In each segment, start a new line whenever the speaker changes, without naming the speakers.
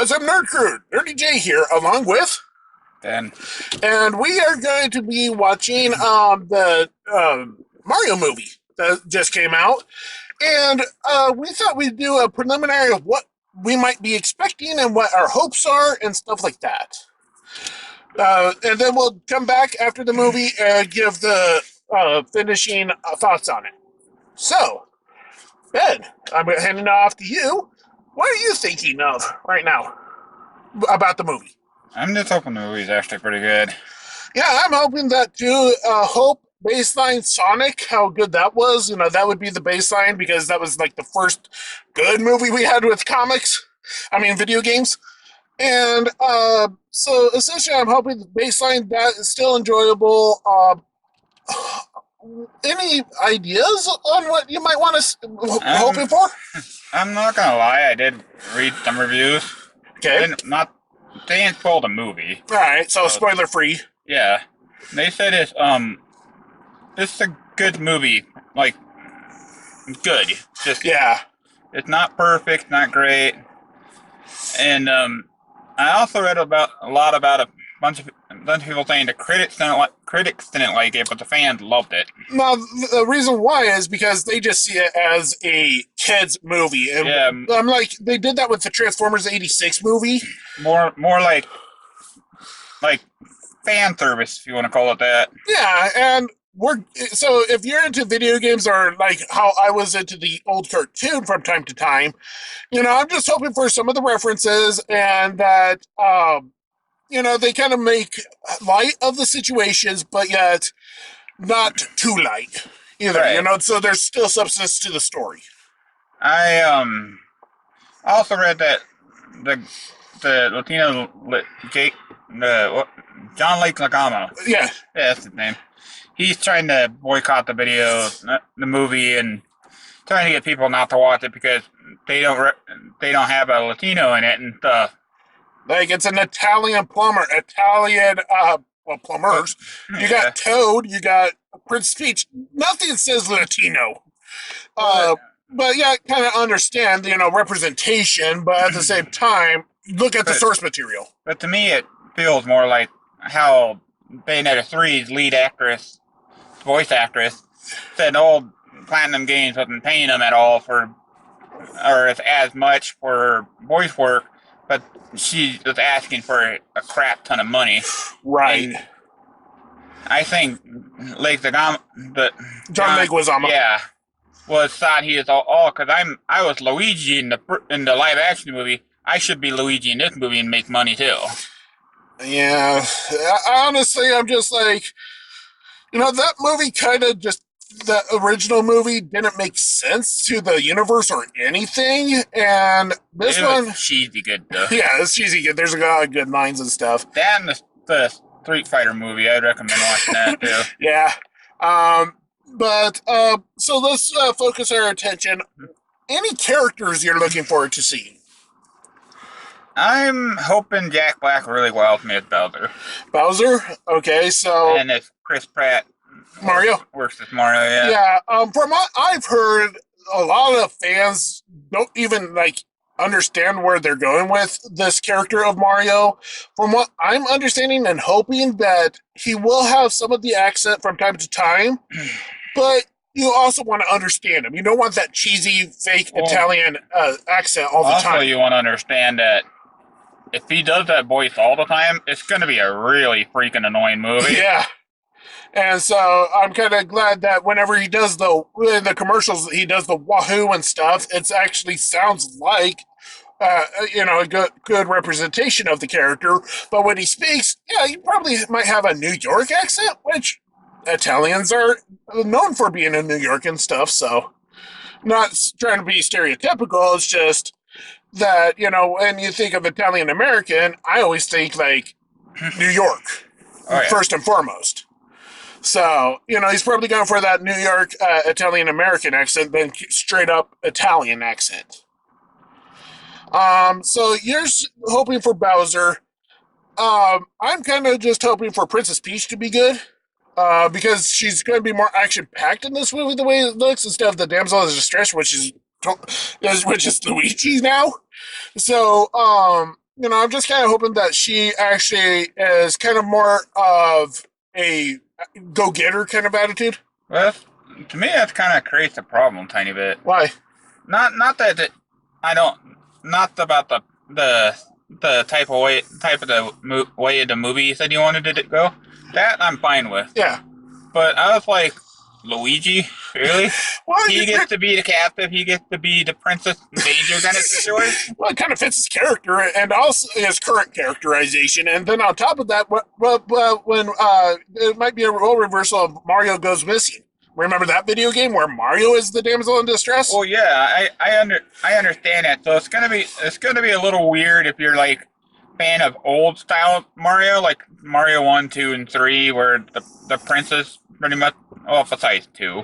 What's up, Nerd Crew? Nurdie J here, along with,
Then
and we are going to be watching the Mario movie that just came out, and we thought we'd do a preliminary of what we might be expecting and what our hopes are and stuff like that. And then we'll come back after the movie and give the finishing thoughts on it. So, Ben, I'm handing it off to you. What are you thinking of right now about the movie?
I'm just hoping the movie's actually pretty good.
Yeah, I'm hoping that too. Hope baseline Sonic, how good that was. You know, that would be the baseline because that was like the first good movie we had with comics. I mean, video games. And so essentially, I'm hoping the baseline that is still enjoyable. Any ideas on what you might want to hoping for?
I'm not gonna lie, I did read some reviews.
Okay.
They didn't spoil the movie.
All right. So spoiler free.
Yeah, they said it's a good movie. Like, good. Just
Yeah.
it's not perfect, not great. And I also read about a lot about a bunch of people saying the critics didn't like it, but the fans loved it.
Now, the reason why is because they just see it as a kids movie. And
Yeah.
I'm like, they did that with the Transformers '86 movie.
More like fan service, if you want to call it that.
Yeah, and so if you're into video games or like how I was into the old cartoon from time to time, you know, I'm just hoping for some of the references and that you know, they kind of make light of the situations, but yet not too light either.
Right.
You know, so there's still substance to the story.
I also read that the Latino Jake John Lake Lagamo.
Yeah,
That's his name. He's trying to boycott the movie, and trying to get people not to watch it because they don't have a Latino in it and stuff.
like it's an Italian plumber, well, plumbers. You got Toad, you got Prince Peach. Nothing says Latino. But yeah, kind of understand, you know, representation, but at the same time, look at the source material.
But to me, it feels more like how Bayonetta 3's voice actress, said old Platinum Games wasn't paying them at all or as much for voice work, but she was asking for a crap ton of money.
Right.
And I think John
Leguizamo.
Yeah, thought he is all because I was Luigi in the live action movie. I should be Luigi in this movie and make money too.
Yeah, honestly, I'm just like, you know, that movie the original movie didn't make sense to the universe or anything, and this one
cheesy good though.
Yeah, it's cheesy good. There's a lot of good lines and stuff.
That and the Street Fighter movie, I'd recommend watching that too.
Yeah, but so let's focus our attention. Any characters you're looking forward to seeing?
I'm hoping Jack Black really wows me as Bowser.
Bowser? Okay, so
and if Chris Pratt
Mario
works as Mario, yeah.
Yeah, from what I've heard, a lot of fans don't even like understand where they're going with this character of Mario. From what I'm understanding and hoping that he will have some of the accent from time to time, but you also want to understand him. You don't want that cheesy, fake Italian accent all the time.
Also, you want to understand that if he does that voice all the time, it's going to be a really freaking annoying movie.
Yeah. And so I'm kind of glad that whenever he does in the commercials, he does the wahoo and stuff, it actually sounds like, you know, a good representation of the character. But when he speaks, yeah, he probably might have a New York accent, which Italians are known for being in New York and stuff. So not trying to be stereotypical. It's just that, you know, when you think of Italian American, I always think like New York first and foremost. So, you know, he's probably going for that New York Italian American accent, then straight up Italian accent. So you're hoping for Bowser. I'm kind of just hoping for Princess Peach to be good. Because she's going to be more action-packed in this movie the way it looks, instead of the damsel in distress, which is Luigi now. So, I'm just kind of hoping that she actually is kind of more of a go-getter kind of attitude.
Well, to me, that kind of creates a problem a tiny bit.
Why?
Not that I don't, not about the type of the way of the movie you said you wanted it to go. That I'm fine with.
Yeah.
But I was like, Luigi, really?
Well,
He gets to be the captive. He gets to be the princess in danger kind of situation.
well, it kind of fits his character and also his current characterization. And then on top of that, when it might be a role reversal of Mario goes missing. Remember that video game where Mario is the damsel in distress?
Well, yeah, I understand that. So it's gonna be a little weird if you're like fan of old style Mario, like Mario 1, 2, and 3, where the princess pretty much, well, besides 2,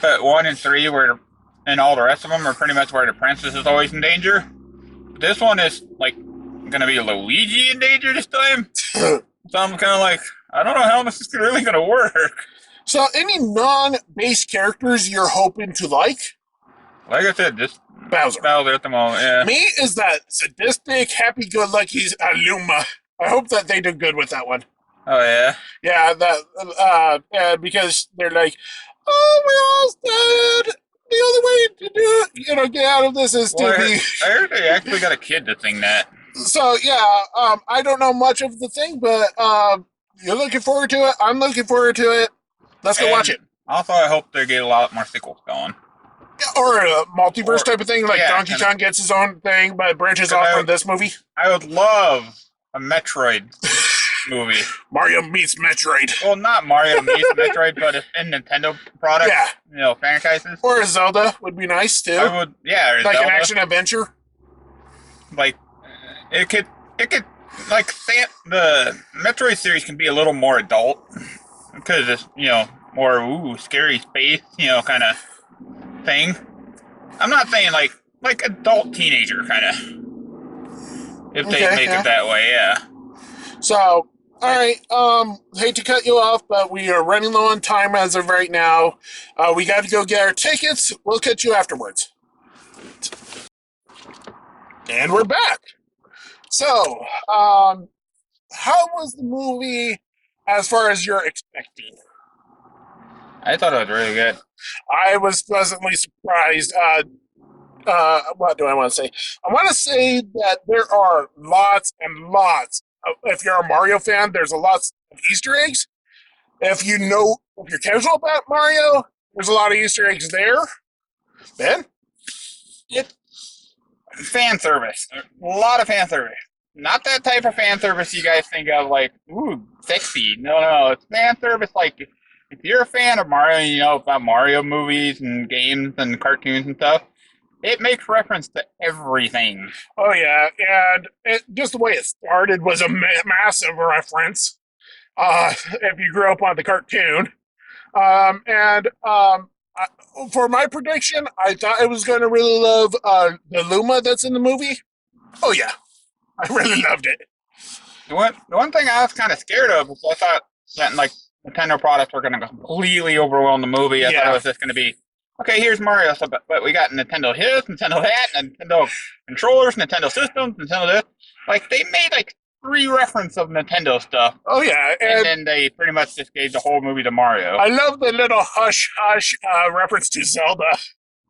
but 1 and 3 where and all the rest of them are pretty much where the princess is always in danger. This one is like gonna be Luigi in danger this time. So I'm kind of like, I don't know how this is really gonna work.
So, any non-base characters you're hoping to like?
Like I said, just
Bowser.
Bowser at the moment. Yeah.
Me is that sadistic, happy-go-lucky Aluma. I hope that they do good with that one.
Oh yeah.
Yeah, because they're like, oh, we all dead. The only way to do it, get out of this is
Well,
to be.
I heard they actually got a kid to sing that.
So yeah, I don't know much of the thing, but you're looking forward to it. I'm looking forward to it. Let's go watch it.
Also, I hope they get a lot more sequels going.
Or a multiverse type of thing, like Donkey Kong gets his own thing, but branches off from this movie.
I would love a Metroid movie.
Mario meets Metroid.
Well, not Mario meets Metroid, but if in Nintendo products, franchises.
Or a Zelda would be nice too.
I would, yeah.
Like Zelda. An action adventure.
Like it could like the Metroid series can be a little more adult. Because it's, more, scary space, kind of thing. I'm not saying like adult teenager kind of. If they make it that way, yeah.
So, all right, hate to cut you off, but we are running low on time as of right now. We got to go get our tickets. We'll catch you afterwards. And we're back. So, how was the movie as far as you're expecting?
I thought it was really good.
I was pleasantly surprised. What do I want to say? I want to say that there are lots and lots of, if you're a Mario fan, there's a lot of Easter eggs. If you're casual about Mario, there's a lot of Easter eggs there. Ben?
It's fan service. A lot of fan service. Not that type of fan service you guys think of, like, ooh, sexy. No. It's fan service like, if you're a fan of Mario and you know about Mario movies and games and cartoons and stuff, it makes reference to everything.
Oh, yeah. And just the way it started was a massive reference. If you grew up on the cartoon. For my prediction, I thought I was going to really love the Luma that's in the movie. Oh, yeah. I really loved it.
The one thing I was kind of scared of was I thought that, like, Nintendo products were going to completely overwhelm the movie. I thought it was just going to be, okay, here's Mario, but we got Nintendo this, Nintendo that, Nintendo controllers, Nintendo systems, Nintendo this. Like, they made, like, 3 references of Nintendo stuff.
Oh, yeah.
And then they pretty much just gave the whole movie to Mario.
I love the little hush-hush reference to Zelda.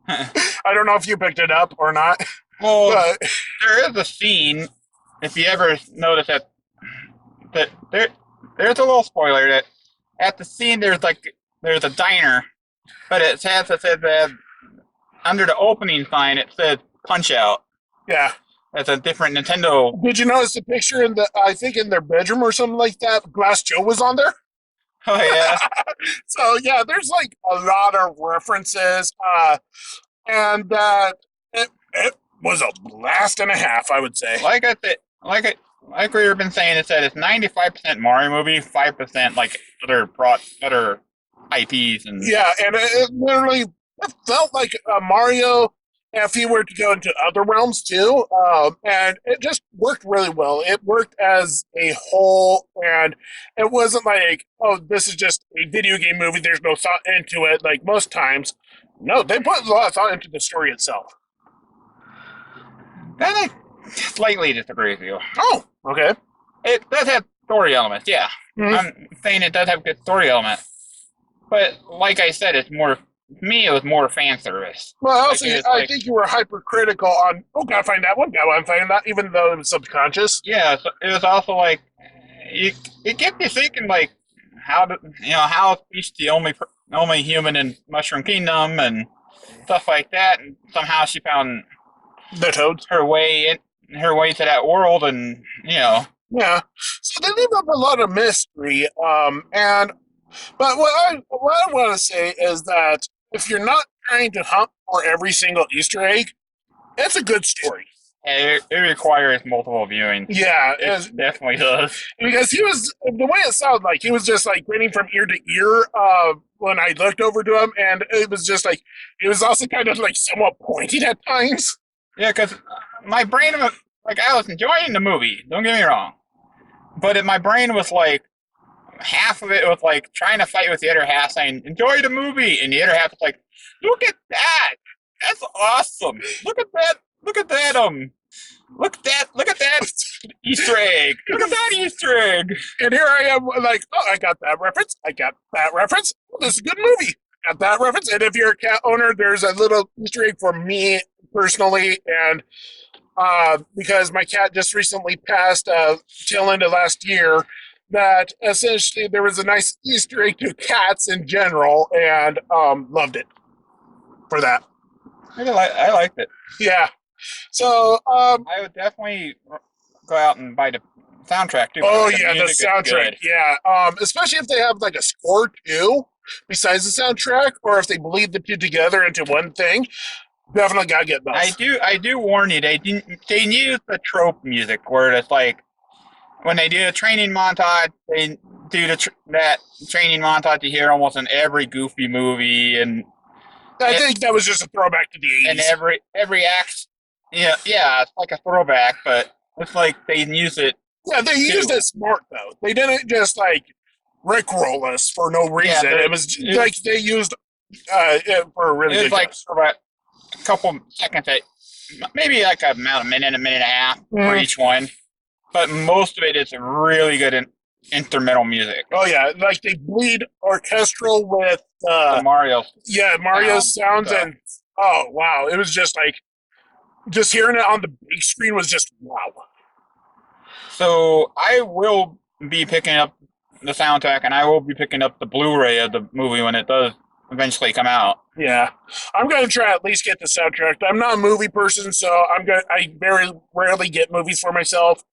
I don't know if you picked it up or not.
Well, but there is a scene, if you ever notice that there's a little spoiler that at the scene there's a diner, but it says that under the opening sign it says Punch Out.
Yeah.
That's a different Nintendo.
Did you notice the picture in their bedroom or something like that? Glass Joe was on there.
Oh yeah.
So yeah, there's like a lot of references, and it was a blast and a half, I would say.
Like we've been saying, it said it's 95% Mario movie, 5% like other IPs and
and it literally felt like a Mario. If he were to go into other realms too, and it just worked really well. It worked as a whole, and it wasn't like, oh, this is just a video game movie. There's no thought into it, like most times. No, they put a lot of thought into the story itself.
Kind slightly disagree with you.
Oh, okay.
It does have story elements, yeah.
Mhm.
I'm saying it does have good story elements. But like I said, it's more, to me, it was more fan service.
Well,
Like,
also,
it was
I
like,
think you were hypercritical on. Oh, gotta find that one. Gotta find that, even though it was subconscious.
yeah, so it was also like, it kept me thinking, like, how do, how is the only human in Mushroom Kingdom and stuff like that, and somehow she found
The toads.
her way to that world, and
Yeah. So they leave up a lot of mystery. And but what I want to say is that if you're not trying to hunt for every single Easter egg, it's a good story.
it requires multiple viewings.
Yeah,
It definitely does.
because he was the way it sounded like he was just like grinning from ear to ear when I looked over to him, and it was just like it was also kind of like somewhat pointed at times.
Yeah, because my brain was like, I was enjoying the movie. Don't get me wrong, but my brain was like, half of it was like trying to fight with the other half, saying enjoy the movie, and the other half was like, look at that, that's awesome. Look at that. Look at that. Look at that Easter egg. Look at that Easter egg.
And here I am, like, oh, I got that reference. I got that reference. Oh, this is a good movie. Got that reference. And if you're a cat owner, there's a little Easter egg for me personally, and because my cat just recently passed till end of last year, that essentially there was a nice Easter egg to cats in general, and loved it for that.
I liked it.
Yeah. So,
I would definitely go out and buy the soundtrack too.
oh
The
yeah, the
music is
soundtrack.
good.
Yeah. Especially if they have like a score too, besides the soundtrack, or if they bleed the two together into one thing. Definitely gotta get those.
I do warn you. They use the trope music where it's like when they do a training montage, they do that training montage you hear almost in every Goofy movie, and
I think that was just a throwback to the 80s.
and every act. Yeah, it's like a throwback, but it's like they use it.
Yeah, they used it smart though. They didn't just like rickroll us for no reason.
Yeah,
it was like they used it for a really
It was
good
like
cause.
for about a couple seconds, maybe like a minute and a half for each one. But most of it is really good instrumental music.
Oh yeah, like they bleed orchestral with
The Mario.
yeah, Mario's sounds, and oh wow, it was just like just hearing it on the big screen was just wow.
So I will be picking up the soundtrack, and I will be picking up the Blu-ray of the movie when it does eventually come out.
Yeah, I'm gonna try at least get the soundtrack. I'm not a movie person, so I very rarely get movies for myself.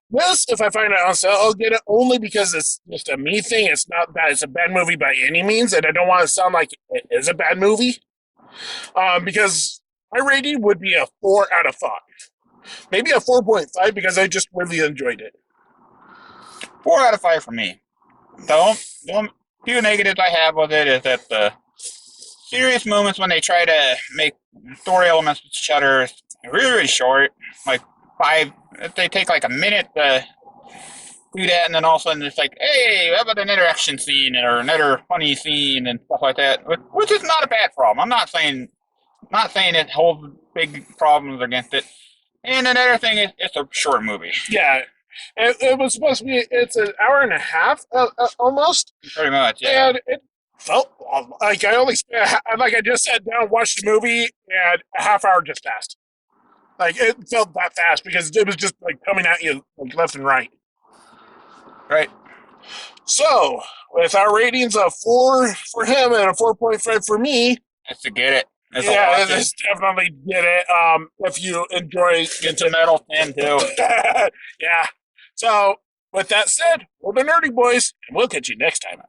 This, if I find it on sale, I'll get it only because it's just a me thing. It's not that it's a bad movie by any means, and I don't want to sound like it is a bad movie. Because my rating would be a 4 out of 5, maybe a 4.5 because I just really enjoyed it.
4 out of 5 for me. The few negatives I have with it is that the serious moments when they try to make story elements with each other is really short. Like they take like a minute to do that, and then all of a sudden it's like, hey, how about another action scene or another funny scene and stuff like that, which is not a bad problem. I'm not saying it holds big problems against it. And another thing is it's a short movie.
Yeah, it was supposed to be. It's an hour and a half almost.
Pretty much, yeah.
And it felt like I only like I just sat down, watched the movie, and a half hour just passed. Like it felt that fast because it was just like coming at you like left and right.
Right.
So with our ratings of 4 for him and a 4.5 for me,
It's to get it.
yeah, it's definitely get it. If you enjoy
It's a metal 10 too.
yeah. So with that said, we're the Nurdie Boyz, and we'll catch you next time.